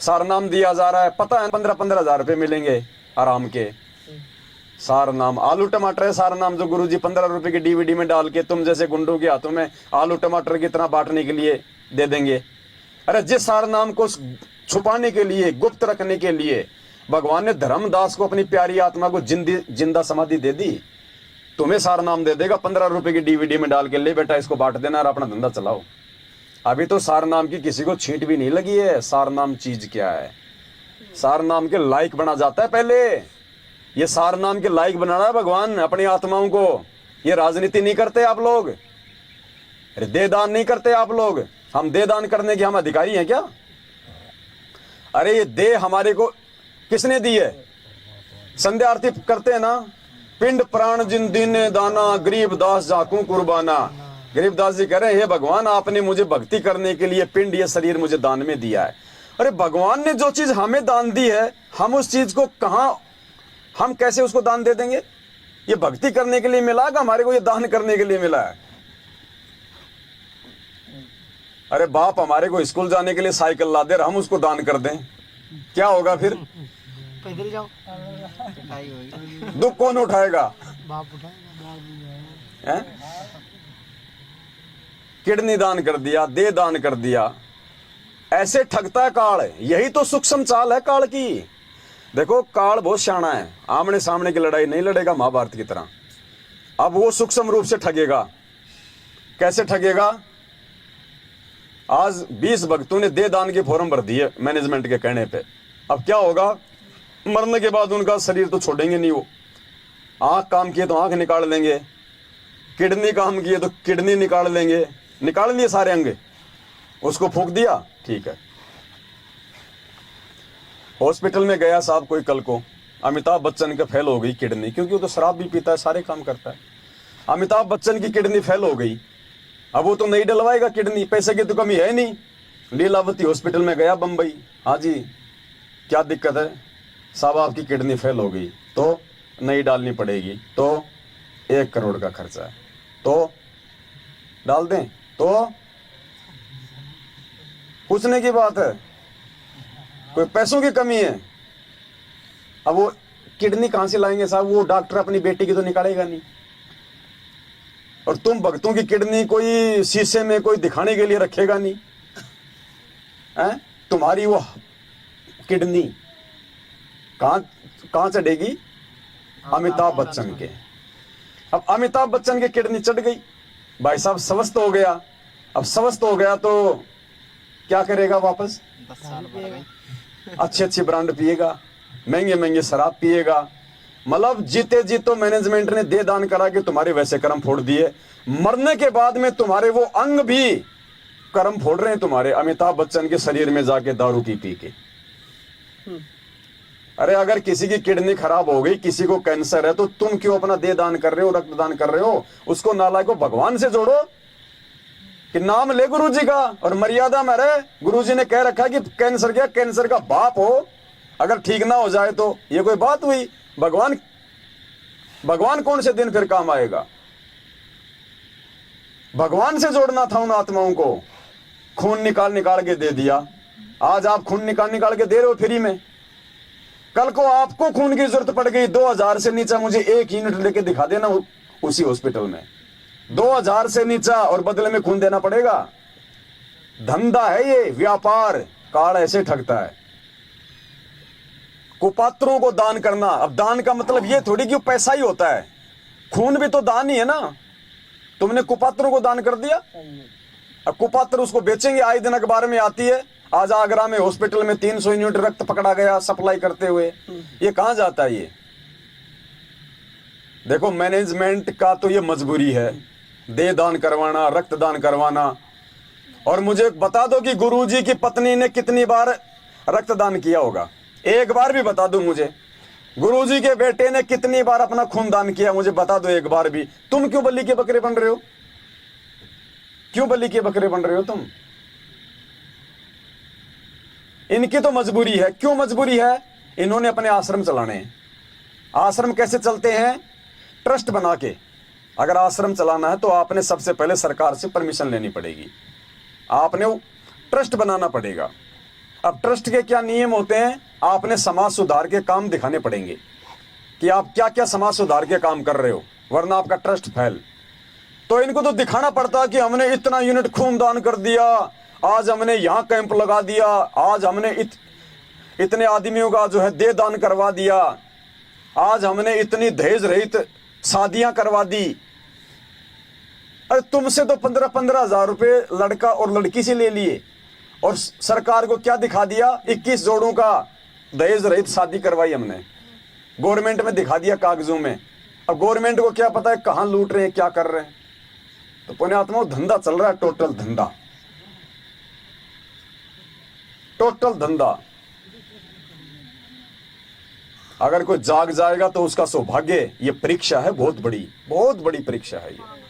सार नाम दिया जा रहा है, पता है 15-15 हजार रुपये मिलेंगे आराम के। सार नाम आलू टमाटर है, सार नाम जो गुरुजी 15 रुपए की डीवीडी में डाल के तुम जैसे गुंडों के हाथों में आलू टमाटर की तरह बांटने के लिए दे देंगे। अरे जिस सार नाम को छुपाने के लिए, गुप्त रखने के लिए भगवान ने धर्मदास को अपनी प्यारी आत्मा को जिंदा समाधि दे दी, तुम्हें सार नाम दे देगा 15 रुपए की डीवीडी में डाल के, ले बेटा इसको बांट देना और अपना धंधा चलाओ। अभी तो सार नाम की किसी को छींट भी नहीं लगी है। सार नाम चीज क्या है? सार नाम के लायक बना जाता है पहले। ये सार नाम के लायक बनाना है भगवान अपनी आत्माओं को। ये राजनीति नहीं करते आप लोग, दे दान नहीं करते आप लोग। हम दे दान करने के हम अधिकारी हैं क्या? अरे ये दे हमारे को किसने दी है? संध्या आरती करते हैं ना, पिंड प्राण जिन दीने दाना, गरीब दास जाकू कुर्बाना। गरीबदास जी कह रहे हैं हे भगवान, आपने मुझे भक्ति करने के लिए पिंड, ये शरीर मुझे दान में दिया है। अरे भगवान ने जो चीज हमें दान दी है, हम उस चीज को कहां, हम कैसे उसको दान दे देंगे? ये भक्ति करने के लिए मिला कि हमारे को ये दान करने के लिए मिला है? अरे बाप हमारे को स्कूल जाने के लिए साइकिल ला दे और हम उसको दान कर दें, क्या होगा फिर? पैदल जाओ, दुख कौन उठाएगा? बाप उठाएगा। किडनी दान कर दिया, दे दान कर दिया, ऐसे ठगता है काल। यही तो सूक्ष्म चाल है काल की। देखो काल बहुत शाना है, आमने सामने की लड़ाई नहीं लड़ेगा महाभारत की तरह। अब वो सूक्ष्म रूप से ठगेगा। कैसे ठगेगा? आज 20 भक्तों ने दे दान के फॉर्म भर दिए मैनेजमेंट के कहने पे। अब क्या होगा? मरने के बाद उनका शरीर तो छोड़ेंगे नहीं वो। आंख काम किए तो आंख निकाल लेंगे, किडनी काम किए तो किडनी निकाल लेंगे। निकाल लिए सारे अंग, उसको फूंक दिया, ठीक है। हॉस्पिटल में गया साहब कोई कल को, अमिताभ बच्चन का फेल हो गई किडनी, क्योंकि वो तो शराब भी पीता है, सारे काम करता है। अमिताभ बच्चन की किडनी फेल हो गई, अब वो तो नहीं डलवाएगा किडनी, पैसे की तो कमी है नहीं। लीलावती हॉस्पिटल में गया बंबई, हाँ जी क्या दिक्कत है? साहब आपकी किडनी फेल हो गई, तो नहीं डालनी पड़ेगी, तो 1 करोड़ का खर्चा है, तो डाल दें? तो पूछने की बात है, कोई पैसों की कमी है? अब वो किडनी कहां से लाएंगे साहब? वो डॉक्टर अपनी बेटी की तो निकालेगा नहीं। और तुम भक्तों की किडनी कोई शीशे में कोई दिखाने के लिए रखेगा नहीं है? तुम्हारी वो किडनी कहां चढ़ेगी? अमिताभ बच्चन के। अब अमिताभ बच्चन की किडनी चढ़ गई, भाई साहब स्वस्थ हो गया। अब स्वस्थ हो गया तो क्या करेगा? वापस 10 साल बाद अच्छी ब्रांड पिएगा, महंगे महंगे शराब पिएगा। मतलब जीते जी तो मैनेजमेंट ने दे दान करा कि तुम्हारे वैसे कर्म फोड़ दिए, मरने के बाद में तुम्हारे वो अंग भी कर्म फोड़ रहे हैं तुम्हारे, अमिताभ बच्चन के शरीर में जाके दारू पी के। अरे अगर किसी की किडनी खराब हो गई, किसी को कैंसर है, तो तुम क्यों अपना दे दान कर रहे हो, रक्तदान कर रहे हो? उसको नालायक को भगवान से जोड़ो कि नाम ले गुरु जी का और मर्यादा में रहे। गुरु जी ने कह रखा कि कैंसर क्या, कैंसर का बाप हो, अगर ठीक ना हो जाए तो ये कोई बात हुई? भगवान कौन से दिन फिर काम आएगा? भगवान से जोड़ना था उन आत्माओं को। खून निकाल निकाल के दे दिया, आज आप खून निकाल निकाल के दे रहे हो फ्री में। कल को आपको खून की जरूरत पड़ गई, 2000 से नीचा मुझे 1 यूनिट लेके दिखा देना उसी हॉस्पिटल में, 2000 से नीचा, और बदले में खून देना पड़ेगा। धंधा है ये, व्यापार। काल ऐसे ठगता है। कुपात्रों को दान करना, अब दान का मतलब ये थोड़ी कि पैसा ही होता है, खून भी तो दान ही है ना। तुमने कुपात्रों को दान कर दिया, अब कुपात्र उसको बेचेंगे। आए दिन अखबार में आती है, आज आगरा में हॉस्पिटल में 300 यूनिट रक्त पकड़ा गया सप्लाई करते हुए। ये कहां जाता है ये? देखो मैनेजमेंट का तो ये मजबूरी है, दे दान करवाना, रक्त दान करवाना। और मुझे बता दो कि गुरुजी की पत्नी ने कितनी बार रक्तदान किया होगा? एक बार भी बता दो मुझे। गुरुजी के बेटे ने कितनी बार अपना खून दान किया? मुझे बता दो एक बार भी। तुम क्यों बलि के बकरे बन रहे हो? क्यों बलि के बकरे बन रहे हो तुम? इनकी तो मजबूरी है। क्यों मजबूरी है? इन्होंने अपने आश्रम चलाने हैं। आश्रम कैसे चलते हैं? ट्रस्ट बना के। अगर आश्रम चलाना है तो आपने सबसे पहले सरकार से परमिशन लेनी पड़ेगी, आपने ट्रस्ट बनाना पड़ेगा। अब ट्रस्ट के क्या नियम होते हैं, आपने समाज सुधार के काम दिखाने पड़ेंगे कि आप क्या क्या समाज सुधार के काम कर रहे हो, वरना आपका ट्रस्ट फेल। तो इनको तो दिखाना पड़ता कि हमने इतना यूनिट खून दान कर दिया, आज हमने यहाँ कैंप लगा दिया, आज हमने इतने आदमियों का जो है देह दान करवा दिया, आज हमने इतनी दहेज रहित शादियां करवा दी। अरे तुमसे तो 15-15 हजार रुपए लड़का और लड़की से ले लिए और सरकार को क्या दिखा दिया, 21 जोड़ों का दहेज रहित शादी करवाई हमने, गवर्नमेंट में दिखा दिया कागजों में। अब गवर्नमेंट को क्या पता है कहां लूट रहे हैं, क्या कर रहे हैं। तो पुण्यात्माओं, धंधा चल रहा है, टोटल धंधा, टोटल धंधा। अगर कोई जाग जाएगा तो उसका सौभाग्य। ये परीक्षा है बहुत बड़ी परीक्षा है ये।